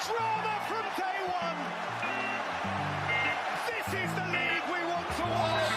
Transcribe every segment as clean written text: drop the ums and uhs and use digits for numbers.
Drama from day one. This is the league we want to watch.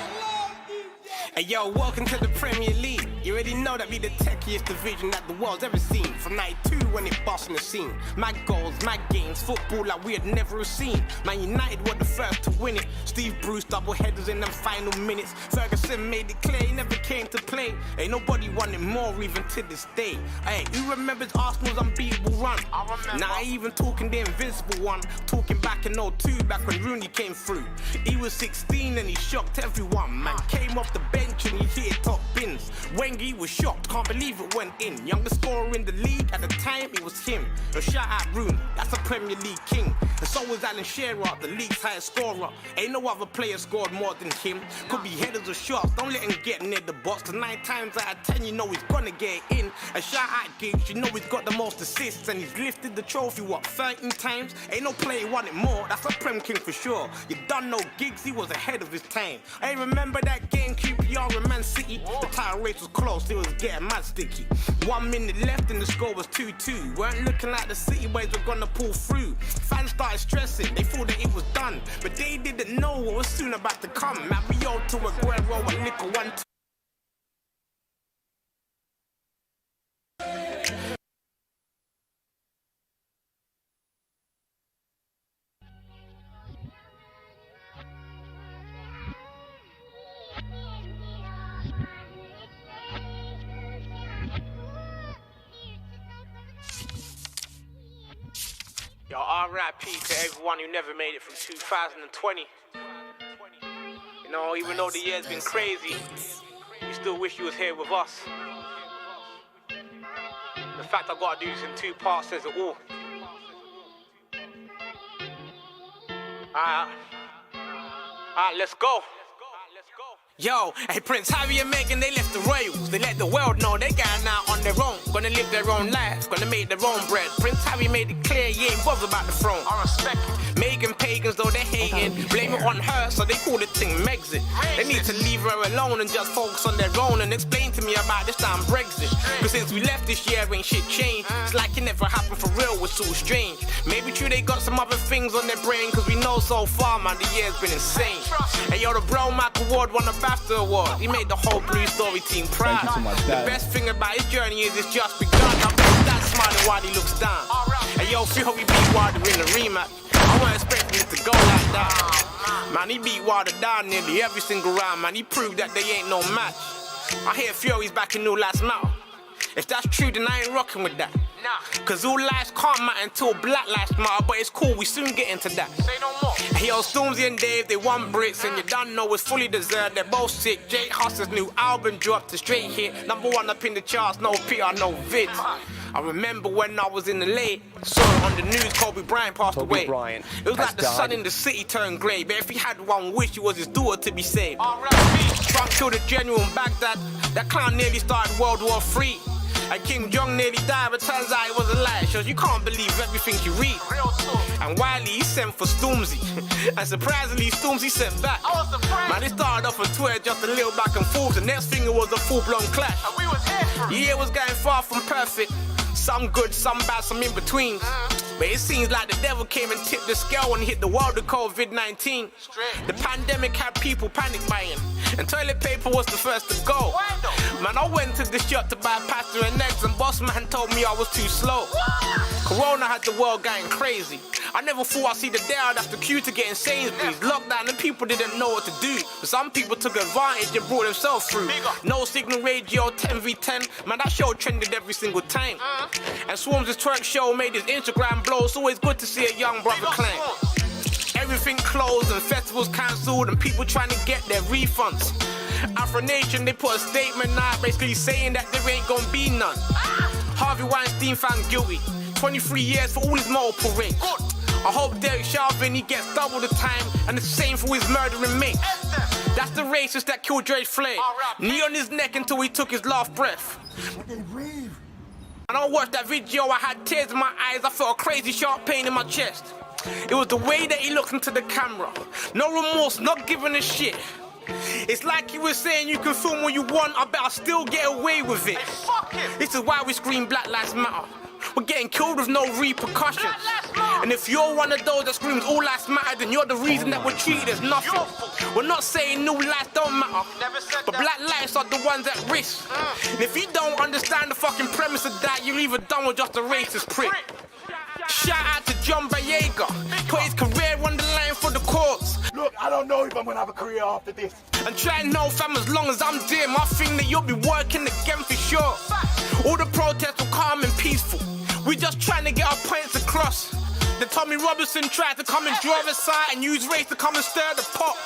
Hey yo, welcome to the Premier League. You already know that we the techiest division that the world's ever seen. From 92 when it bossed on the scene. Mad goals, mad games, football like we had never seen. Man United were the first to win it. Steve Bruce double headers in them final minutes. Ferguson made it clear he never came to play. Ain't nobody won it more even to this day. Hey, who remembers Arsenal's unbeatable run? I remember. Now I even talking the invincible one. Talking back in 02, back when Rooney came through. He was 16 and he shocked everyone. Man came off the bench and he hit top bins. Wenger was shocked, can't believe it went in. Youngest scorer in the league at the time, it was him. So shout out Rooney, that's a Premier League king. And so was Alan Shearer, the league's highest scorer. Ain't no other player scored more than him. Could be headers or shots, don't let him get near the box. Cause 9 times out of 10 you know he's gonna get in. And shout out Giggs, you know he's got the most assists. And he's lifted the trophy, what, 13 times? Ain't no player won it more, that's a Prem king for sure. You done know Giggs, he was ahead of his time. Hey, remember that game QPR and Man City? The title race was close, it was getting mad sticky. 1 minute left and the score was 2-2. Weren't looking like the City boys were gonna pull through. Fans started stressing, they thought that it was done. But they didn't know what was soon about to come. Man, we all to Aguero, a little 1-2. Yo, R.I.P. to everyone who never made it from 2020. You know, even though the year's been crazy, we still wish you was here with us. The fact I gotta do this in 2 parts says it all. Alright, let's go. Yo, hey Prince Harry and Meghan, they left the royals. They let the world know they going out on their own. Gonna live their own life, gonna make their own bread. Prince Harry made it clear he ain't bothered about the throne. I respect it. Meghan pagans though they hating, blame it on her so they call the thing Megxit. They need to leave her alone and just focus on their own and explain to me about this damn Brexit. Cause since we left this year ain't shit changed. It's like it never happened for real, it's so strange. Maybe true they got some other things on their brain. Cause we know so far man the year's been insane. Hey yo, the bro Michael Ward won a BAFTA award. He made the whole Blue Story team proud. The best thing about his journey is it's just begun. I bet that's smiling while he looks down. Hey yo, Fury beat Wilder in the rematch. I wasn't expecting it to go like that. Man, he beat Wilder down nearly every single round. Man, he proved that they ain't no match. I hear Fury's back in All Lives Matter. If that's true, then I ain't rocking with that. Cause all lives can't matter until black lives matter. But it's cool, we soon get into that. Say no more. Hey yo, Stormzy and Dave, they won Brits. And you done know it's fully deserved, they're both sick. Jake Huss's new album dropped a straight hit. #1 up in the charts, no PR, no vids. I remember when I was in the late, saw it on the news, Kobe Bryant passed away. It was like the sun in the city turned grey. But if he had one wish, it was his daughter to be saved. Trump killed a general in Baghdad. That clown nearly started World War III. And King Jong nearly died, but turns out it was a lie. Shows you can't believe everything you read. And Wiley, he sent for Stormzy. And surprisingly, Stormzy sent back. Man, it started off on Twitter, just a little back and forth. The next thing it was a full-blown clash. And we was here for it. Yeah, it was going far from perfect. Some good, some bad, some in between. But it seems like the devil came and tipped the scale when he hit the world with COVID-19. The pandemic had people panic buying, and toilet paper was the first to go. Man, I went to the shop to buy pasta and eggs, and boss man told me I was too slow. Corona had the world going crazy. I never thought I'd see the day I'd have to queue to get in Sainsbury's. Lockdown and people didn't know what to do. But some people took advantage and brought themselves through. No Signal Radio 10v10, man, that show trended every single time. And Swarm's twerk show made his Instagram blow. It's always good to see a young brother climb. Everything closed and festivals cancelled and people trying to get their refunds. Afro Nation, they put a statement out basically saying that there ain't gonna be none. Harvey Weinstein found guilty. 23 years for all his multiple rapes. I hope Derek Chauvin, he gets double the time and the same for his murdering mate. That's the racist that killed George Floyd. Knee on his neck until he took his last breath. And I watched that video, I had tears in my eyes, I felt a crazy sharp pain in my chest. It was the way that he looked into the camera. No remorse, not giving a shit. It's like he was saying you can film what you want, I bet I'll still get away with it. Hey, fuck him. This is why we scream Black Lives Matter. We're getting killed with no repercussions. And if you're one of those that screams all lives matter, then you're the reason that we're treated as nothing. We're not saying new lives don't matter, but black lives are the ones at risk. And if you don't understand the fucking premise of that, you're either done with just a racist prick. Shout out to John Boyega, put his career on the line for the cause. Look, I don't know if I'm gonna have a career after this. And try and know, fam, as long as I'm there, my thing that you'll be working again for sure. All the protests were calm and peaceful. We just trying to get our points across. Then Tommy Robinson tried to come and draw us side and use race to come and stir the pot.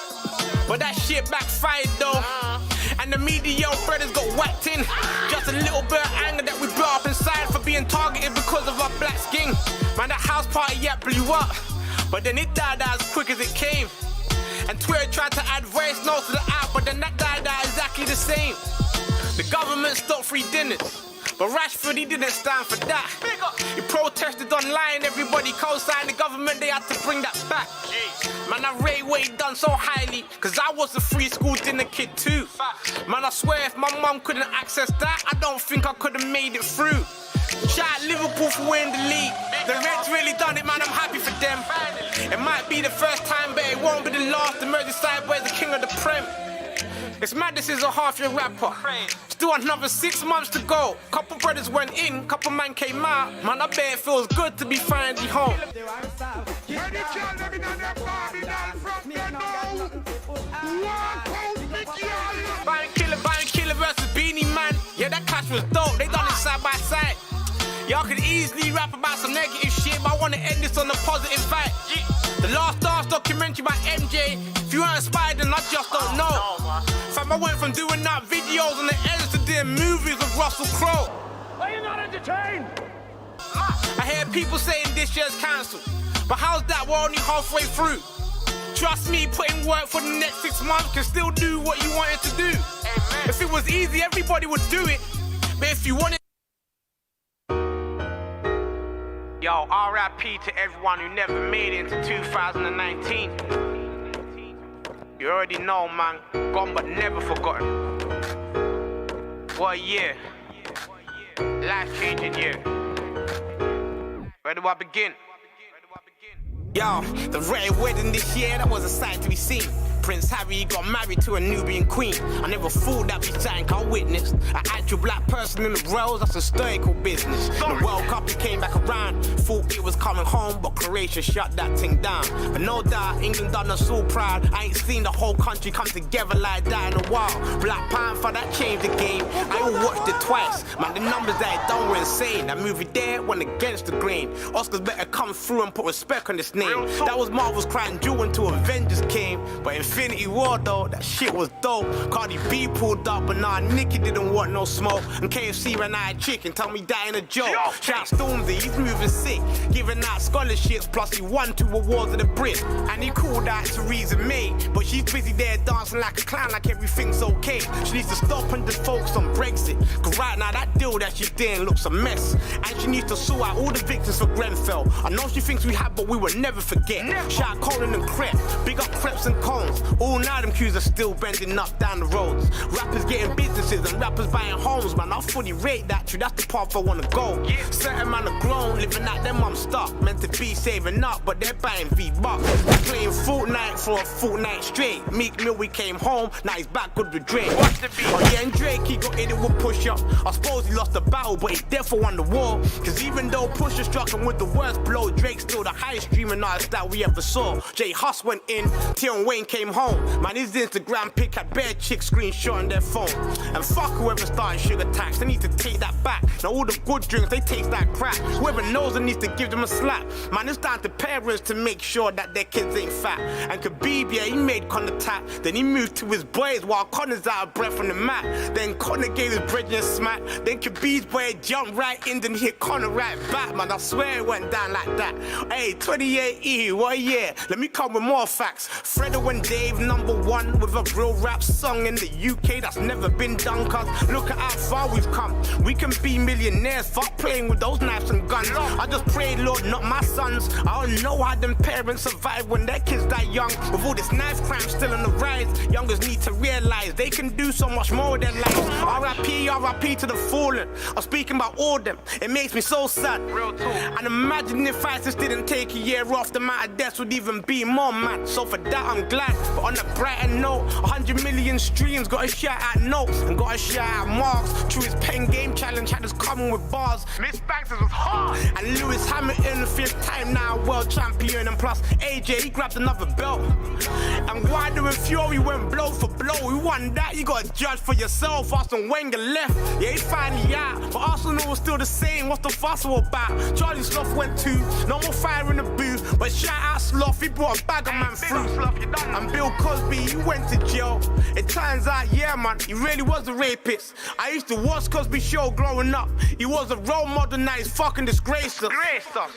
But that shit backfired though. And the media brothers got whacked in. Just a little bit of anger that we brought up inside for being targeted because of our black skin. Man, that house party yet blew up. But then it died out as quick as it came. And Twitter tried to add voice notes to the app, but then that died out exactly the same. The government stopped free dinners, but Rashford, he didn't stand for that. He protested online, everybody co-signed the government, they had to bring that back. Man, I rate what he done so highly, cause I was a free school dinner kid too. Man, I swear if my mum couldn't access that, I don't think I could have made it through. Shout out Liverpool for winning the league. The Reds really done it, man, I'm happy for them. It might be the first time, but it won't be the last. The Merseyside boys, the king of the Prem. It's mad this is a half-year rapper. Still another 6 months to go. Couple brothers went in, couple man came out. Man, I bet it feels good to be finally home. Byron Killer versus Beanie Man. Yeah, that clash was dope, they done it side by side. Y'all could easily rap about some negative shit, but I wanna end this on a positive vibe. The Last Dance documentary by MJ. If you aren't inspired, then I just don't know. Fam, I went from doing up videos on the edits to doing movies with Russell Crowe. Are you not entertained? I hear people saying this year's cancelled, but how's that? We're only halfway through. Trust me, putting work for the next 6 months can still do what you wanted to do. Amen. If it was easy, everybody would do it. But if you wanted... Yo, RIP to everyone who never made it into 2019. You already know, man. Gone but never forgotten. What a year. Life-changing year. Where do I begin? Yo, the red wedding this year, that was a sight to be seen. Prince Harry got married to a Nubian queen. I never thought that'd be something I witnessed. An actual black person in the roles, that's a stoical business. The World Cup, it came back around. Thought it was coming home, but Croatia shut that thing down. But no doubt, England done us all proud. I ain't seen the whole country come together like that in a while. Black Panther, that changed the game. I all watched it twice. Man, the numbers that it done were insane. That movie there went against the grain. Oscars better come through and put respect on this name. That was Marvel's crying jewel until Avengers came. But Infinity War though, that shit was dope. Cardi B pulled up, but nah, Nicki didn't want no smoke. And KFC ran out of chicken, tell me that ain't a joke. Shout Stormzy, he's moving sick, giving out scholarships, plus he won 2 awards of the Brit. And he called out Theresa May, but she's busy there dancing like a clown, like everything's okay. She needs to stop and just focus on Brexit, cause right now that deal that she's doing looks a mess. And she needs to sort out all the victims for Grenfell. I know she thinks we have, but we will never forget. Shout Colin and Crep, big up Creps and Cones. All now them queues are still bending up down the roads. Rappers getting businesses and rappers buying homes, man. I fully rate that true, that's the path I wanna go. Certain man are grown, living out their mum stuck. Meant to be saving up, but they're buying V-Bucks. They're playing Fortnite for a fortnight straight. Meek Mill, we came home, now he's back good with Drake. Watch the beat. Oh yeah, and Drake, he got hit with push-up. I suppose he lost the battle, but he therefore won the war. Cause even though Pusha struck him with the worst blow, Drake's still the highest streaming artist that we ever saw. Jay Huss went in, Tion Wayne came home. Man, his Instagram pic had bare chicks screenshotting their phone. And fuck whoever started sugar tax, they need to take that back. Now all the good drinks, they taste like crap. Whoever knows it needs to give them a slap. Man, it's down to parents to make sure that their kids ain't fat. And Khabib, yeah, he made Conor tap. Then he moved to his boys while Conor's out of breath on the mat. Then Conor gave his brethren a smack. Then Khabib's boy jumped right in, then he hit Conor right back. Man, I swear it went down like that. Hey, 28E, what a year. Let me come with more facts. Fredo and Dave wave #1 with a real rap song in the UK that's never been done. Cause look at how far we've come. We can be millionaires, fuck playing with those knives and guns. I just pray, Lord, not my sons. I don't know how them parents survive when their kids die young. With all this knife crime still on the rise, youngers need to realize they can do so much more with their lives. R.I.P., R.I.P. to the fallen. I'm speaking about all them. It makes me so sad. And imagine if ISIS didn't take a year off, the amount of deaths would even be more mad. So for that I'm glad. But on a brighter note, 100 million streams, got a shout out Notes and got a shout out Marks. Through his pen game challenge, had us coming with bars. Miss Banks was hard. And Lewis Hamilton, 5th time now world champion. And plus AJ, he grabbed another belt. And Wilder and Fury went blow for blow. Who won that? You gotta judge for yourself. Arsene Wenger left, yeah, he's finally out. But Arsenal was still the same. What's the fuss all about? Charlie Sloth went too. No more fire in the booth. But shout out Sloth, he brought a bag of man through. And Bill Cosby, he went to jail. It turns out, yeah, man, he really was a rapist. I used to watch Cosby show growing up. He was a role model, now he's fucking disgraced us.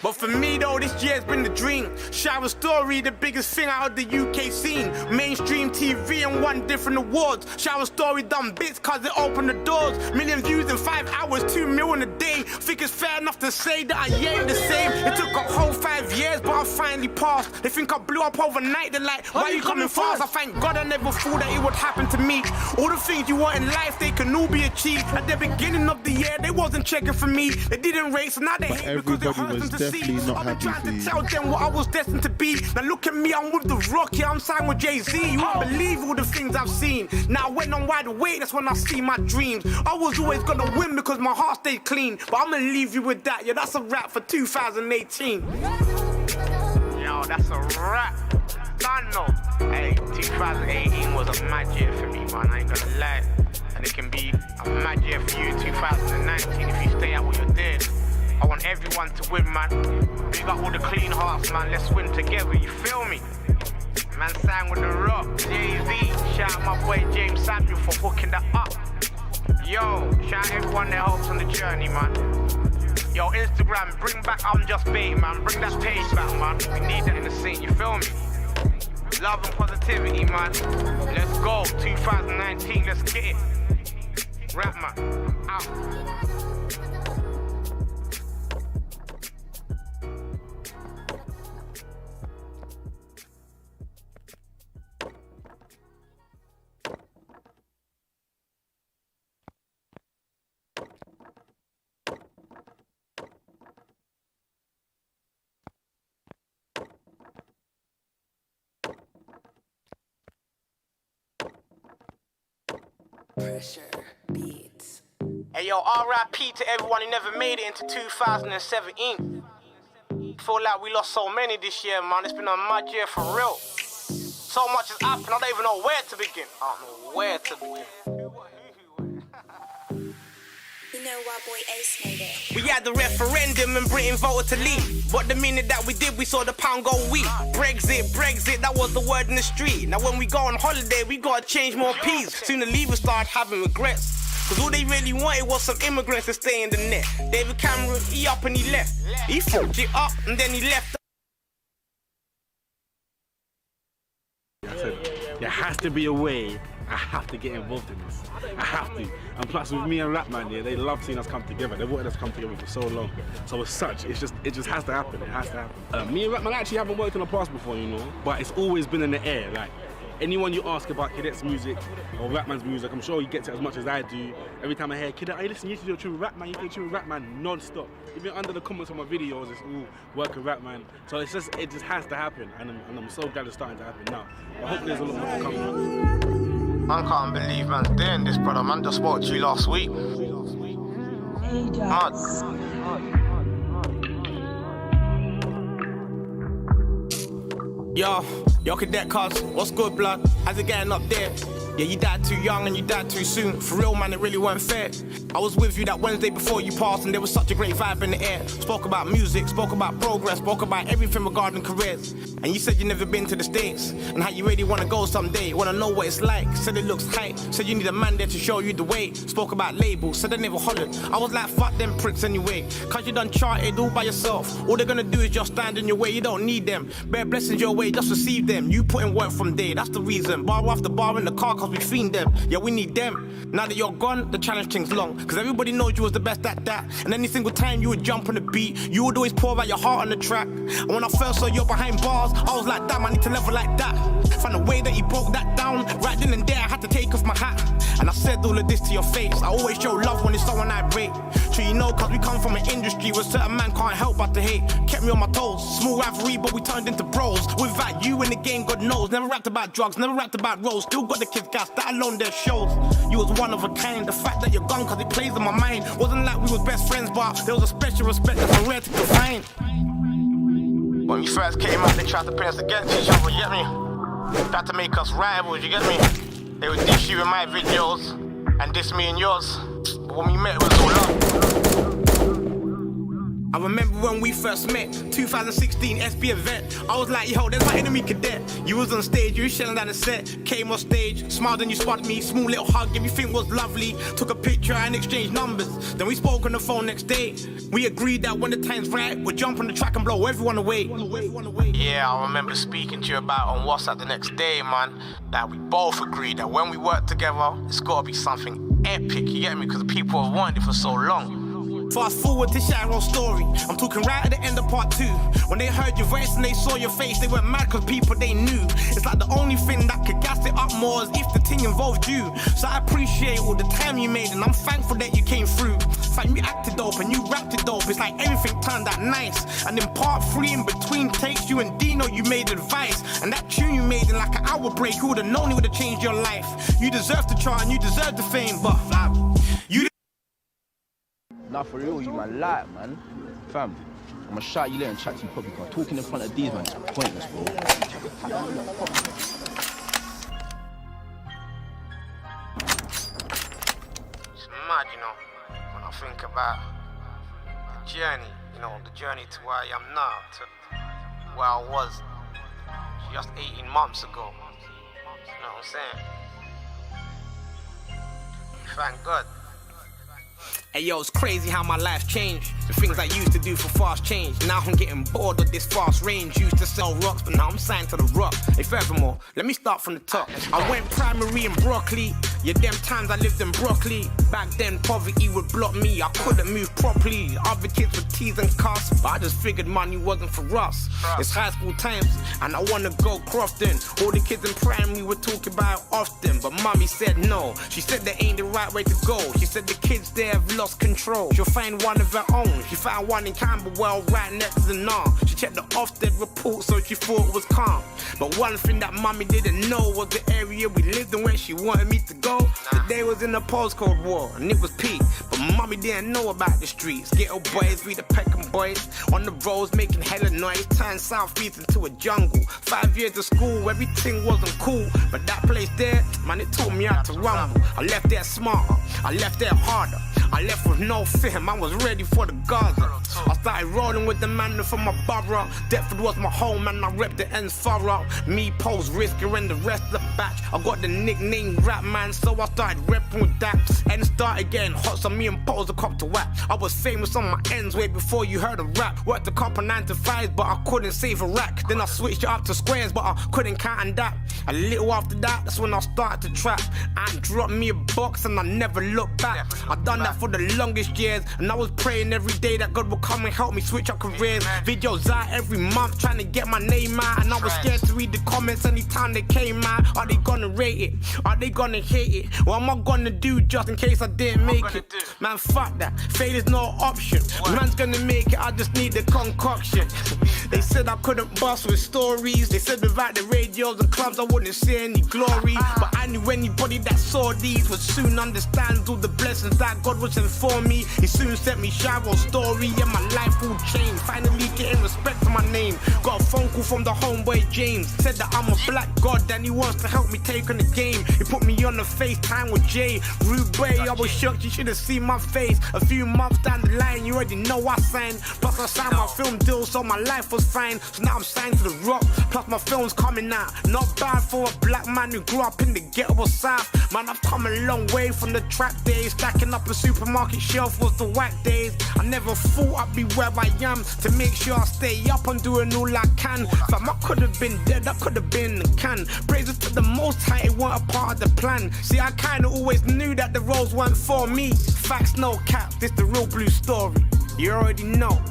But for me though, this year's been the dream. Shower Story, the biggest thing out of the UK scene. Mainstream TV and won different awards. Shower Story done bits cause it opened the doors. Million views in 5 hours, 2 million a day. Think it's fair enough to say that I ain't the same. It took a whole 5 years, but I finally passed. They think I blew up overnight, they're like, why are you coming fast? I thank God I never thought that it would happen to me. All the things you want in life, they can all be achieved. At the beginning of the year, they wasn't checking for me. They didn't race, so now they hate because it hurts them to see. I've been trying to tell them what I was destined to be. Now look at me, I'm with the Rock, yeah, I'm signed with Jay-Z. You won't believe all the things I've seen. Now when I'm wide awake, that's when I see my dreams. I was always gonna win because my heart stayed clean. But I'm gonna leave you with that, yeah, that's a wrap for 2018. Yo, that's a wrap. Done no. Hey, 2018 was a mad year for me, man, I ain't gonna lie. And it can be a mad year for you in 2019 if you stay at what you're doing. I want everyone to win, man. Big up all the clean hearts, man. Let's win together, you feel me? Man sang with the Rock, Jay-Z. Shout out my boy James Samuel for hooking that up. Yo, shout out everyone that helps on the journey, man. Yo, Instagram, bring back I'm Just Bait, man. Bring that page back, man. We need that in the scene, you feel me? Love and positivity, man. Let's go, 2019, let's get it. Rap, man, out. Pressure Beats. Hey yo, R.I.P. to everyone who never made it into 2017. Feel like we lost so many this year, man. It's been a mad year for real. So much has happened, I don't even know where to begin. I don't know where to begin. You know why boy Ace made it. We had the referendum and Britain voted to leave. But the minute that we did, we saw the pound go weak. Brexit, that was the word in the street. Now when we go on holiday, we gotta change more P's. Soon the leavers started having regrets. Cause all they really wanted was some immigrants to stay in the net. David Cameron, he up and he left. He fucked it up and then he left. I said, there has to be a way I have to get involved in this. I have to. And plus with me and Rapman, yeah, they love seeing us come together. They wanted us to come together for so long. So as such, it just has to happen. It has to happen. Me and Rapman actually haven't worked in the past before, you know, but it's always been in the air. Like, anyone you ask about Cadet's music or Rapman's music, I'm sure he gets it as much as I do. Every time I hear Cadet, hey listen, you need to do a tune with Rapman, you need to do a tune with Rapman non-stop. Even under the comments on my videos, it's all work with Rapman. So it just has to happen, and I'm so glad it's starting to happen now. I hope there's a lot more to come. I can't believe man's doing this, brother. Man just spoke to you last week. Mad. Yo, Cadet cuz, what's good, blood? How's it getting up there? Yeah, you died too young and you died too soon. For real, man, it really weren't fair. I was with you that Wednesday before you passed, and there was such a great vibe in the air. Spoke about music, spoke about progress, spoke about everything regarding careers. And you said you never been to the States, and how you really wanna go someday. Wanna know what it's like, said it looks tight. Said you need a man there to show you the way. Spoke about labels, said I never hollered. I was like, fuck them pricks anyway. Cause you done charted all by yourself. All they're gonna do is just stand in your way, you don't need them. Bear blessings your way, just receive them. You put in work from day, that's the reason. Bar after bar in the car, cause we fiend them. Yeah, we need them. Now that you're gone, the challenge thing's long. Cause everybody knows you was the best at that. And any single time you would jump on the beat, you would always pour out your heart on the track. And when I first saw you behind bars, I was like, damn, I need to level like that. From the way that you broke that down, right then and there I had to take off my hat. And I said all of this to your face. I always show love when it's someone I break. Sure you know, cause we come from an industry where certain man can't help but to hate. Kept me on my toes, small rivalry, but we turned into bros. Without you in the game, God knows. Never rapped about drugs, never rapped about roles. Still got the kids gas, that alone their shows. You was one of a kind. The fact that you're gone cause it plays in my mind. Wasn't like we was best friends, but there was a special respect that's rare to define. When we first came out, they tried to pit us against each other, you get me? Tried to make us rivals, you get me? They would diss you in my videos and diss me in yours. But when we met, it was all love. I remember when we first met, 2016 SB event. I was like, yo, there's my enemy cadet. You was on stage, you was shelling down the set. Came on stage, smiled and you spotted me. Small little hug, everything was lovely. Took a picture and exchanged numbers. Then we spoke on the phone next day. We agreed that when the time's right, we'd jump on the track and blow everyone away. Yeah, I remember speaking to you about on WhatsApp the next day, man. That we both agreed that when we work together, it's gotta be something epic, you get me? Because people have wanted it for so long. Fast forward to Sharon's story. I'm talking right at the end of part 2. When they heard your voice and they saw your face, they went mad cause people they knew. It's like the only thing that could gas it up more is if the thing involved you. So I appreciate all the time you made and I'm thankful that you came through. Like you acted dope and you rapped it dope. It's like everything turned out nice. And in part 3 in between takes, you and Dino, you made advice. And that tune you made in like an hour break, you would have known it would have changed your life. You deserve to try and you deserve the fame, but you Nah, for real, you man light, man. Fam, I'ma shout you later and chat to you properly, cause talking in front of these man is pointless, bro. It's mad, you know, when I think about the journey, you know, the journey to where I am now, to where I was just 18 months ago. You know what I'm saying? Thank God. Hey yo, it's crazy how my life changed. The things I used to do for fast change. Now I'm getting bored of this fast range. Used to sell rocks, but now I'm signed to the rock. Hey, furthermore, let me start from the top. I went primary in Broccoli. Yeah, them times I lived in Broccoli. Back then, poverty would block me. I couldn't move properly. Other kids would tease and cuss, but I just figured money wasn't for us. It's high school times, and I wanna go crofting. All the kids in primary would talk about it often, but mommy said no. She said that ain't the right way to go. She said the kids there have lost control. She'll find one of her own. She found one in Camberwell right next to the Nam. She checked the Ofsted report, so she thought it was calm. But one thing that mommy didn't know was the area we lived in where she wanted me to go. The day was in the postcode war, and it was peak. But mommy didn't know about the streets. Ghetto boys, we the Peckham boys. On the roads making hella noise. Turned Southeast into a jungle. 5 years of school, everything wasn't cool. But that place there, man, it taught me how to rumble. I left there smarter, I left there harder. I left with no fear, man was ready for the Gaza. I started rolling with the man from my borough. Deptford was my home and I repped the ends thorough. Me, Pose, Risker and the rest of the batch. I got the nickname Rap Man, so I started repping with that. And started getting hot, so me and Pose a cop to whack. I was famous on my ends way before you heard of rap. Worked a couple 9 to 5s, but I couldn't save a rack. Then I switched it up to squares, but I couldn't count on that. A little after that, that's when I started to trap. And dropped me a box and I never looked back. I done that for the longest years, and I was praying every day that God would come and help me switch up careers. Videos out every month trying to get my name out, and I was scared to read the comments anytime they came out. Are they gonna rate it? Are they gonna hate it? What am I gonna do just in case I didn't make it? Man, fuck that. Failure's no option. Man's gonna make it, I just need the concoction. They said I couldn't bust with stories. They said without the radios and clubs I wouldn't see any glory. But I knew anybody that saw these would soon understand all the blessings that God was was informed me. He soon sent me Shiro's story and my life will change. Finally getting respect for my name. Got a phone call from the homeboy James. Said that I'm a black god and he wants to help me take on the game. He put me on the FaceTime with Jay. Rude boy, I was shocked, you should have seen my face. A few months down the line, you already know I signed. Plus I signed my film deal, so my life was fine. So now I'm signed to The Rock, plus my film's coming out. Not bad for a black man who grew up in the ghetto south. Man, I've come a long way from the trap days. Stacking up a supermarket shelf was the whack days. I never thought I'd be where I am. To make sure I stay up and doing all I can. Fam, I could have been dead, I could have been in the can. Praises to the Most High, it weren't a part of the plan. See, I kinda always knew that the roles weren't for me. Facts, no caps, this the real blue story. You already know.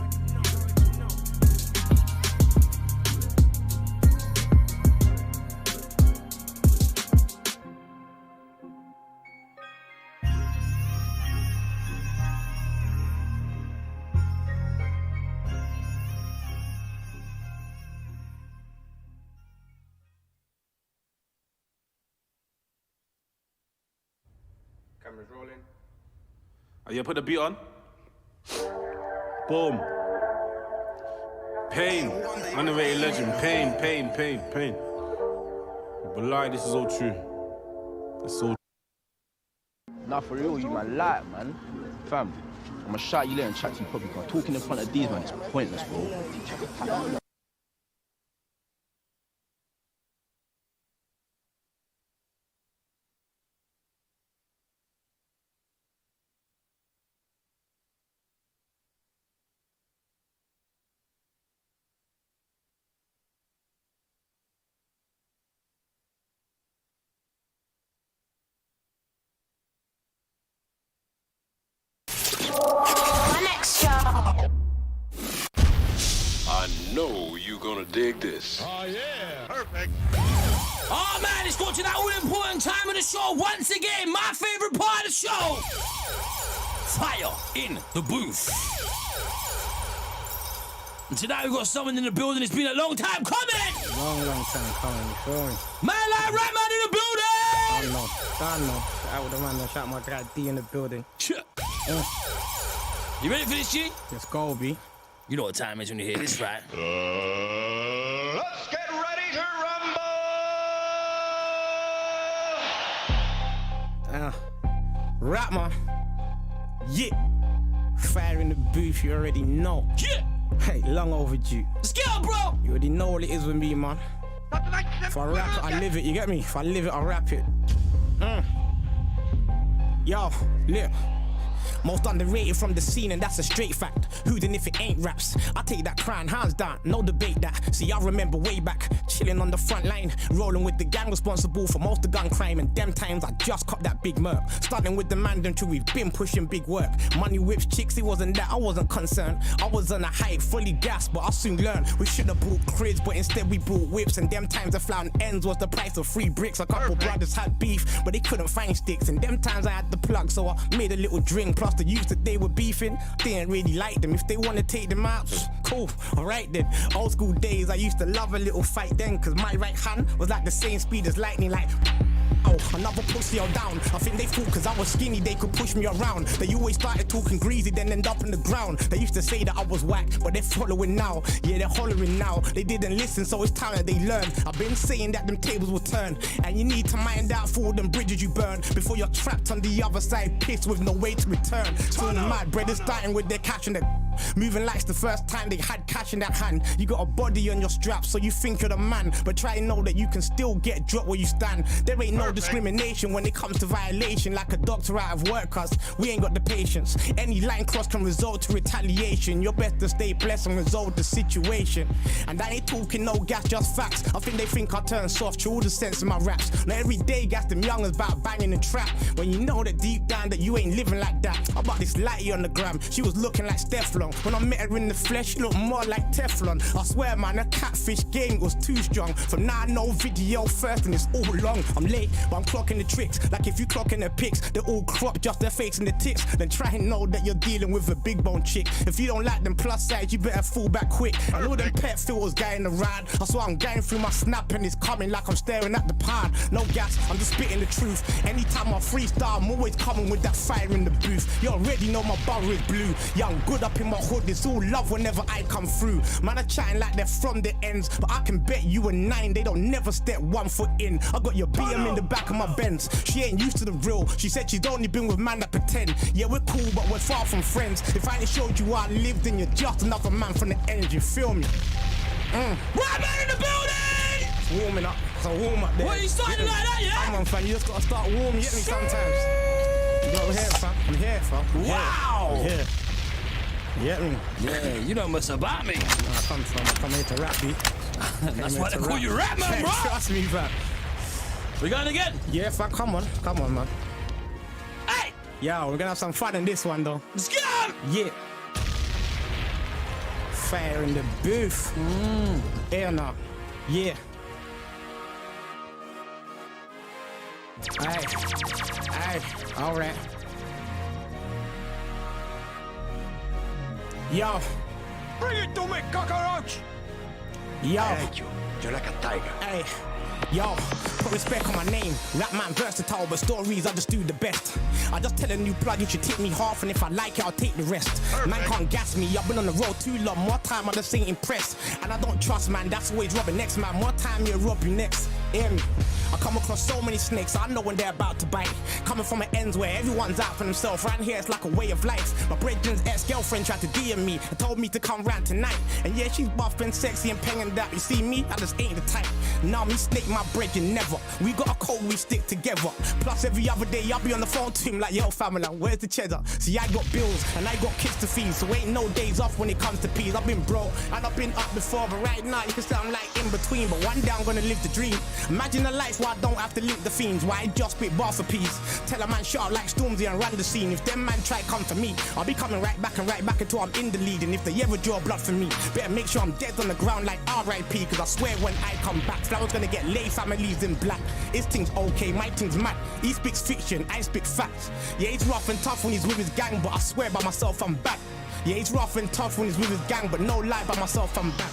Camera's rolling. Oh, yeah, put the beat on. Boom. Pain. Underrated legend. Pain, pain, pain, pain. But lie, this is all true. It's all Nah, for real, you man, like, man. Fam, I'ma shout you later and chat to you probably. Talking in front of these, man, it's pointless, bro. I know you're gonna dig this. Oh, yeah. Perfect. Oh man, it's got to that all-important time of the show once again. My favorite part of the show. Fire in the booth. And tonight we've got someone in the building. It's been a long time coming. Long time coming, you feel me? Man like Ratman in the building. I know. Shout out with the man, shout out my guy D in the building. You ready for this, G? Let's go, B. You know what time it is when you hear this, right? Let's get ready to rumble! Ratman. Yeah. Fire in the booth, you already know. Yeah. Hey, long overdue. Let's go, bro. You already know what it is with me, man. If I rap it, I live it, you get me? If I live it, I rap it. Yo, look. Most underrated from the scene, and that's a straight fact. Who then if it ain't raps? I take that crown, hands down, no debate that. See, I remember way back, chilling on the front line, rolling with the gang responsible for most of gun crime. And them times I just copped that big murk. Starting with the man, them true, we've been pushing big work. Money whips chicks, it wasn't that, I wasn't concerned. I was on a hype, fully gassed, but I soon learned. We should have brought crids, but instead we brought whips. And them times the flound ends was the price of 3 bricks. A couple brothers had beef, but they couldn't find sticks. And them times I had the plug, so I made a little drink. Plus the youth that they were beefing, they didn't really like them. If they want to take them out, cool, alright then. Old school days, I used to love a little fight then, cause my right hand was like the same speed as lightning, like oh, another pussy or down. I think they thought cause I was skinny they could push me around. They always started talking greasy, then end up on the ground. They used to say that I was whack, but they're following now. Yeah, they're hollering now. They didn't listen, so it's time that they learn. I've been saying that them tables will turn, and you need to mind out for all them bridges you burn before you're trapped on the other side, pissed with no way to return. Soon mad brothers starting with their cash in their moving likes the first time they had cash in their hand. You got a body on your strap, so you think you're the man, but try to know that you can still get dropped where you stand. There ain't no discrimination when it comes to violation, like a doctor out of work, cause we ain't got the patience. Any line cross can result to retaliation. You're best to stay blessed and resolve the situation. And I ain't talking no gas, just facts. I think they think I turn soft through all the sense of my raps. Now every day gas them youngers about banging the trap, when you know that deep down that you ain't living like that. I bought this lighty on the gram, she was looking like Stefflon. long. When I met her in the flesh, she looked more like Teflon. I swear, man, the catfish game was too strong. From now, no video first, and it's all long. I'm late, but I'm clocking the tricks. Like if you clocking the pics, they're all cropped, just their face and the tits. Then try and know that you're dealing with a big bone chick. If you don't like them plus size, you better fall back quick. I know them pet filters going around. I swear I'm going through my snap and it's coming like I'm staring at the pond. No gas, I'm just spitting the truth. Anytime I freestyle, I'm always coming with that fire in the booth. You already know my borough is blue. Yeah, I'm good up in my hood, it's all love whenever I come through. Man, are chatting like they're from the ends, but I can bet you a 9, they don't never step 1 foot in. I got your BM in the back of my Benz. She ain't used to the real. She said she's only been with man that pretend. Yeah, we're cool, but we're far from friends. If I ain't showed you how I lived, then you're just another man from the end, you feel me? Right man in the building! It's warming up. It's a warm up there. What, you starting like that, yeah? Come on, fam, you just gotta start warm, you get me sometimes. You know, I'm here, fam. I'm here, fam. Wow! I'm here. You get me? Yeah, you don't mess about me. I come here to rap, B. That's why they call you Rap Man, bro. Trust me, fam. We going again? Yeah, fam, come on, man. Hey! Yo, we're gonna have some fun in this one, though. Let's get on! Yeah. Fire in the booth. Air now. Yeah. Aye. Alright. Yo. Bring it to me, cockroach! Yo. Thank you. You're like a tiger. Hey, yo, put respect on my name. Rap man versatile, but stories I just do the best. I just tell a new plug you should take me half, and if I like it, I'll take the rest. Man can't gas me, I've been on the road too long. More time I just ain't impressed. And I don't trust, man, that's always robbing next, man. More time you'll rob you next. Hear me? I come across so many snakes, I know when they're about to bite. Coming from an ends where everyone's out for themselves. Round here it's like a way of life. My brethren's ex-girlfriend tried to DM me and told me to come round tonight. And yeah, she's buff and sexy and paying that. You see me? I just ain't the type. Nah, me snake my brethren never. We got a code, we stick together. Plus every other day I'll be on the phone to him like, yo family, where's the cheddar? See, I got bills and I got kids to feed, so ain't no days off when it comes to peas. I've been broke and I've been up before, but right now you can say I'm like in between. But one day I'm gonna live the dream. Imagine a life where I don't have to link the fiends, why I just spit bars for peace. Tell a man shut up like Stormzy and run the scene. If them man try come for me, I'll be coming right back until I'm in the lead. And if they ever draw blood for me, better make sure I'm dead on the ground like R.I.P. Cause I swear when I come back, flowers gonna get laid, families in black. His thing's okay, my thing's mad. He speaks fiction, I speak facts. Yeah, he's rough and tough when he's with his gang, but I swear by myself I'm back. Yeah, he's rough and tough when he's with his gang, but no lie, by myself I'm back.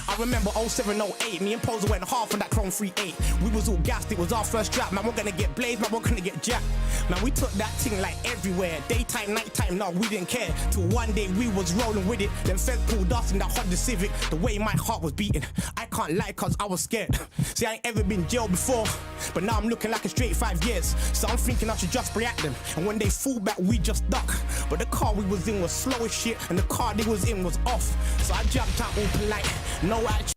I remember 07, 08, me and Poser went half on that Chrome 38. We was all gassed, it was our first trap. Man, we're gonna get blazed, man, we're gonna get jacked. Man, we took that thing like everywhere. Daytime, nighttime, no, we didn't care. Till one day we was rolling with it. Then feds pulled us in that Honda Civic. The way my heart was beating, I can't lie cause I was scared. See, I ain't ever been jailed before, but now I'm looking like a straight 5 years. So I'm thinking I should just react them. And when they fall back, we just duck. But the car we was in was slow as shit, and the car they was in was off. So I jumped out all polite, no attitude.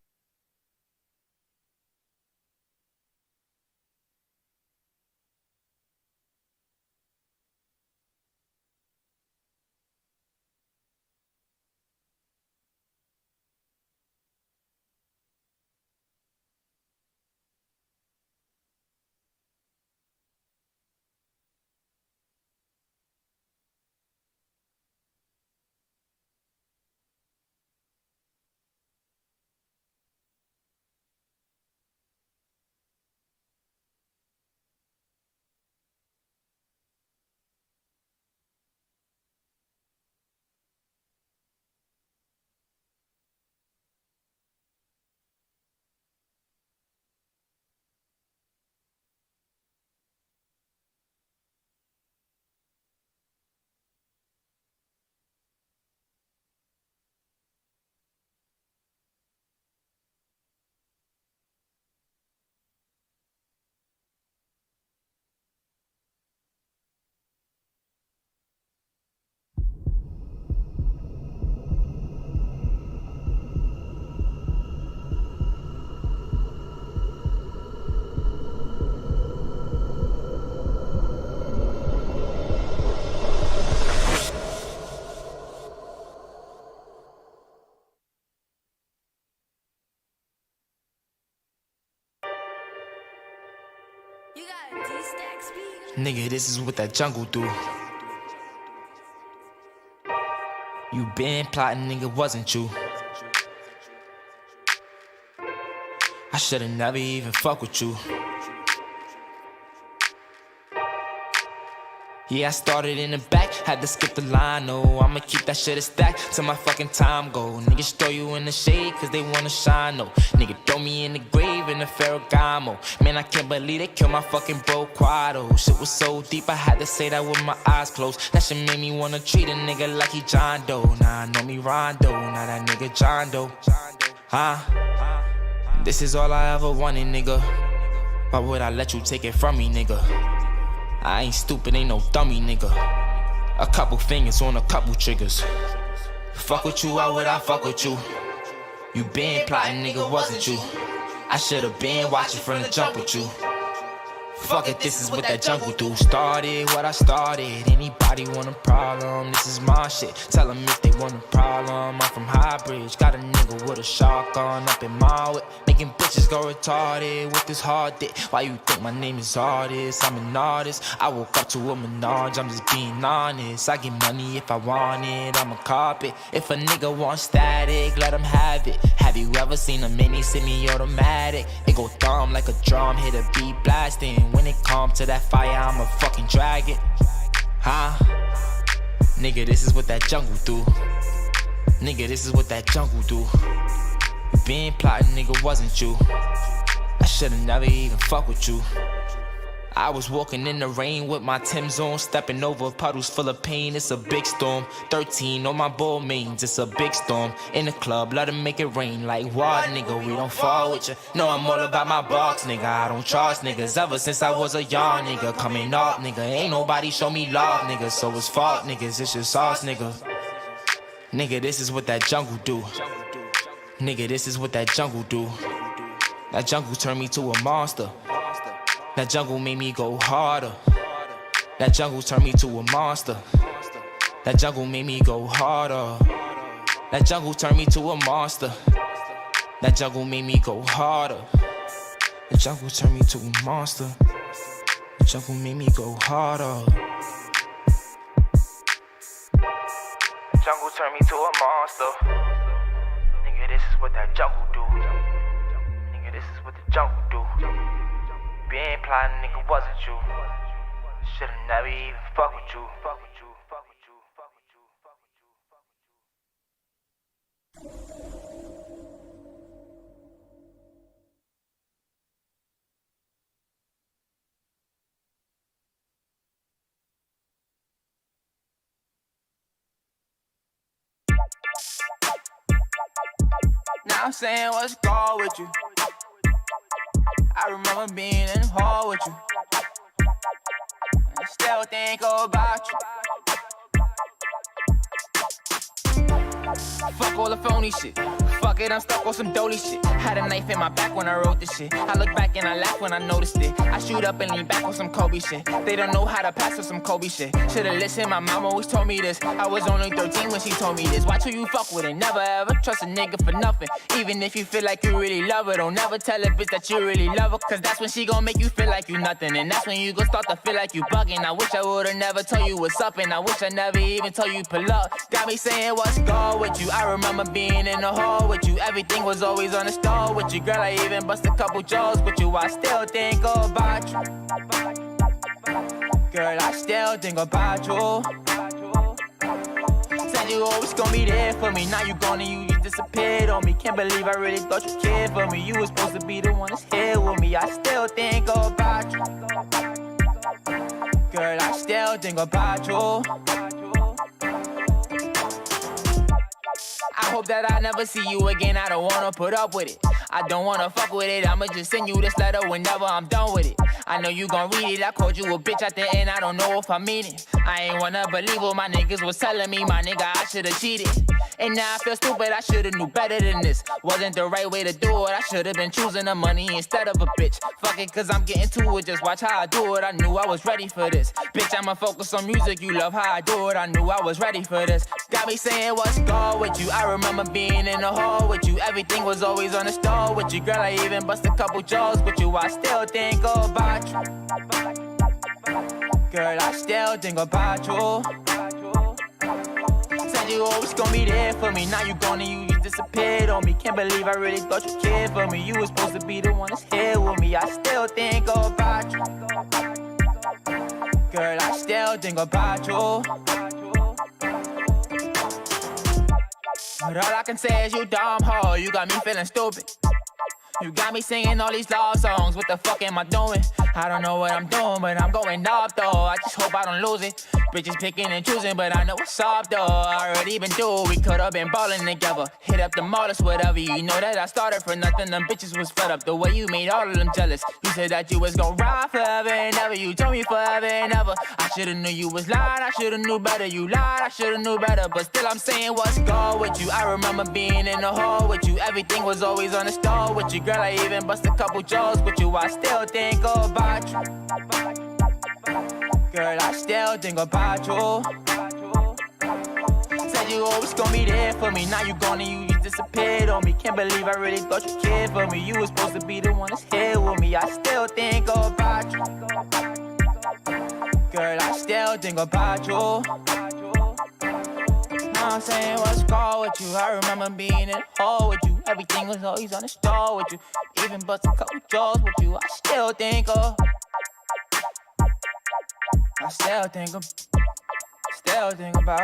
Nigga, this is what that jungle do. You been plotting, nigga, wasn't you? I should've never even fuck with you. Yeah, I started in the back, had to skip the line, no. I'ma keep that shit a stack till my fucking time go. Niggas throw you in the shade cause they wanna shine, no. Nigga throw me in the grave in the Ferragamo. Man, I can't believe they killed my fucking bro Quado. Shit was so deep, I had to say that with my eyes closed. That shit made me wanna treat a nigga like he John Doe. Nah, I know me Rondo, now that nigga John Doe. Huh? This is all I ever wanted, nigga. Why would I let you take it from me, nigga? I ain't stupid, ain't no dummy, nigga. A couple fingers on a couple triggers. Fuck with you, why would I fuck with you? You been plotting, nigga, wasn't you? I should've been watching from the jump with you. Fuck it, this is what that jungle do. Started what I started. Anybody want a problem? This is my shit. Tell them if they want a problem. I'm from Highbridge. Got a nigga with a shotgun up in my whip. Making bitches go retarded with this hard dick. Why you think my name is artist? I'm an artist. I woke up to a Minaj, I'm just being honest. I get money if I want it, I'm a carpet. If a nigga want static, let him have it. Have you ever seen a mini semi-automatic? It go thumb like a drum, hit a beat blasting. When it come to that fire, I'ma fucking drag it. Huh? Nigga, this is what that jungle do. Nigga, this is what that jungle do. You been plotting, nigga, wasn't you? I should've never even fuck with you. I was walking in the rain with my Tim's on, stepping over puddles full of pain. It's a big storm. 13 on my bull mains. It's a big storm. In the club, let them make it rain. Like what, nigga? We don't fall with you. No, I'm all about my box, nigga. I don't trust niggas. Ever since I was a young nigga, coming up, nigga. Ain't nobody show me love, nigga. So it's fault, niggas. It's just us, nigga. Nigga, this is what that jungle do. Nigga, this is what that jungle do. That jungle turned me to a monster. That jungle made me go harder. That jungle turned me to a monster. That jungle made me go harder. That jungle turned me to a monster. That jungle made me go harder. The jungle turned me to a monster. The jungle made me go harder. The jungle turned me to a monster. Nigga, this is what that jungle do. Nigga, this is what the jungle do. Been plotting, nigga, wasn't you? Should've never even fuck with you. Fuck with you, fuck with you, fuck with you, fuck with you, fuck with you. Now I'm saying what's wrong with you. I remember being in the hall with you, and I still think about you. Fuck all the phony shit. Fuck it, I'm stuck on some dolly shit. Had a knife in my back when I wrote this shit. I look back and I laugh when I noticed it. I shoot up and lean back on some Kobe shit. They don't know how to pass with some Kobe shit. Should've listened, my mom always told me this. I was only 13 when she told me this. Watch who you fuck with it. Never ever trust a nigga for nothing. Even if you feel like you really love her, don't never tell a bitch that you really love her. Cause that's when she gon' make you feel like you nothing. And that's when you gon' start to feel like you bugging. I wish I would've never told you what's up. And I wish I never even told you pull up. Got me saying what's wrong with you. I remember being in the hall with you. Everything was always on the stall with you. Girl, I even bust a couple jaws with you. I still think about you. Girl, I still think about you. Said you always gonna be there for me. Now you gone and you just disappeared on me. Can't believe I really thought you cared for me. You was supposed to be the one that's here with me. I still think about you. Girl, I still think about you. I hope that I never see you again. I don't wanna put up with it. I don't wanna fuck with it. I'ma just send you this letter whenever I'm done with it. I know you gon' read it. I called you a bitch at the end. I don't know if I mean it. I ain't wanna believe what my niggas was telling me. My nigga, I should've cheated. And now I feel stupid. I should've knew better than this. Wasn't the right way to do it. I should've been choosing the money instead of a bitch. Fuck it, cause I'm getting to it. Just watch how I do it. I knew I was ready for this. Bitch, I'ma focus on music. You love how I do it. I knew I was ready for this. Got me saying what's wrong with you. I remember being in the hall with you. Everything was always on the stall with you. Girl, I even bust a couple jaws with you. I still think about you. Girl, I still think about you. Said Said you always gonna be there for me. Now you gone and you just disappeared on me. Can't believe I really thought you cared for me. You was supposed to be the one that's here with me. I still think about you. Girl, I still think about you. But all I can say is you dumb hoe. You got me feeling stupid. You got me singing all these love songs. What the fuck am I doing? I don't know what I'm doing, but I'm going up though. I just hope I don't lose it. Bitches picking and choosing, but I know it's up though. I already been through. We could've been ballin' together. Hit up the mallers, whatever. You know that I started for nothing. Them bitches was fed up. The way you made all of them jealous. You said that you was gon' ride forever and ever. You told me forever and ever. I should've knew you was lying. I should've knew better. You lied. I should've knew better. But still I'm saying what's good with you. I remember being in the hall with you. Everything was always on the stall with you. Girl, I even bust a couple jaws with you. I still think about you. Girl, I still think about you. Said you always gonna be there for me. Now you gone and you just disappeared on me. Can't believe I really thought you cared for me. You was supposed to be the one that's here with me. I still think about you. Girl, I still think about you. I'm saying what's wrong with you. I remember being in the hall with you. Everything was always on the stall with you. Even bust a couple jaws with you. I still think about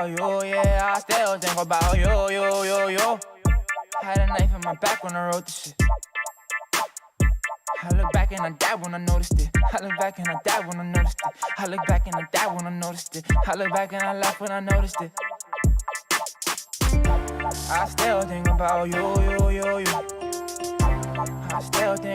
you, yeah. I still think about you. Had a knife in my back when I wrote this shit. I look back and I died when I noticed it. I look back and I died when I noticed it. I look back and I died when I noticed it. I look back and I laughed when I noticed it. I still think about you. I still think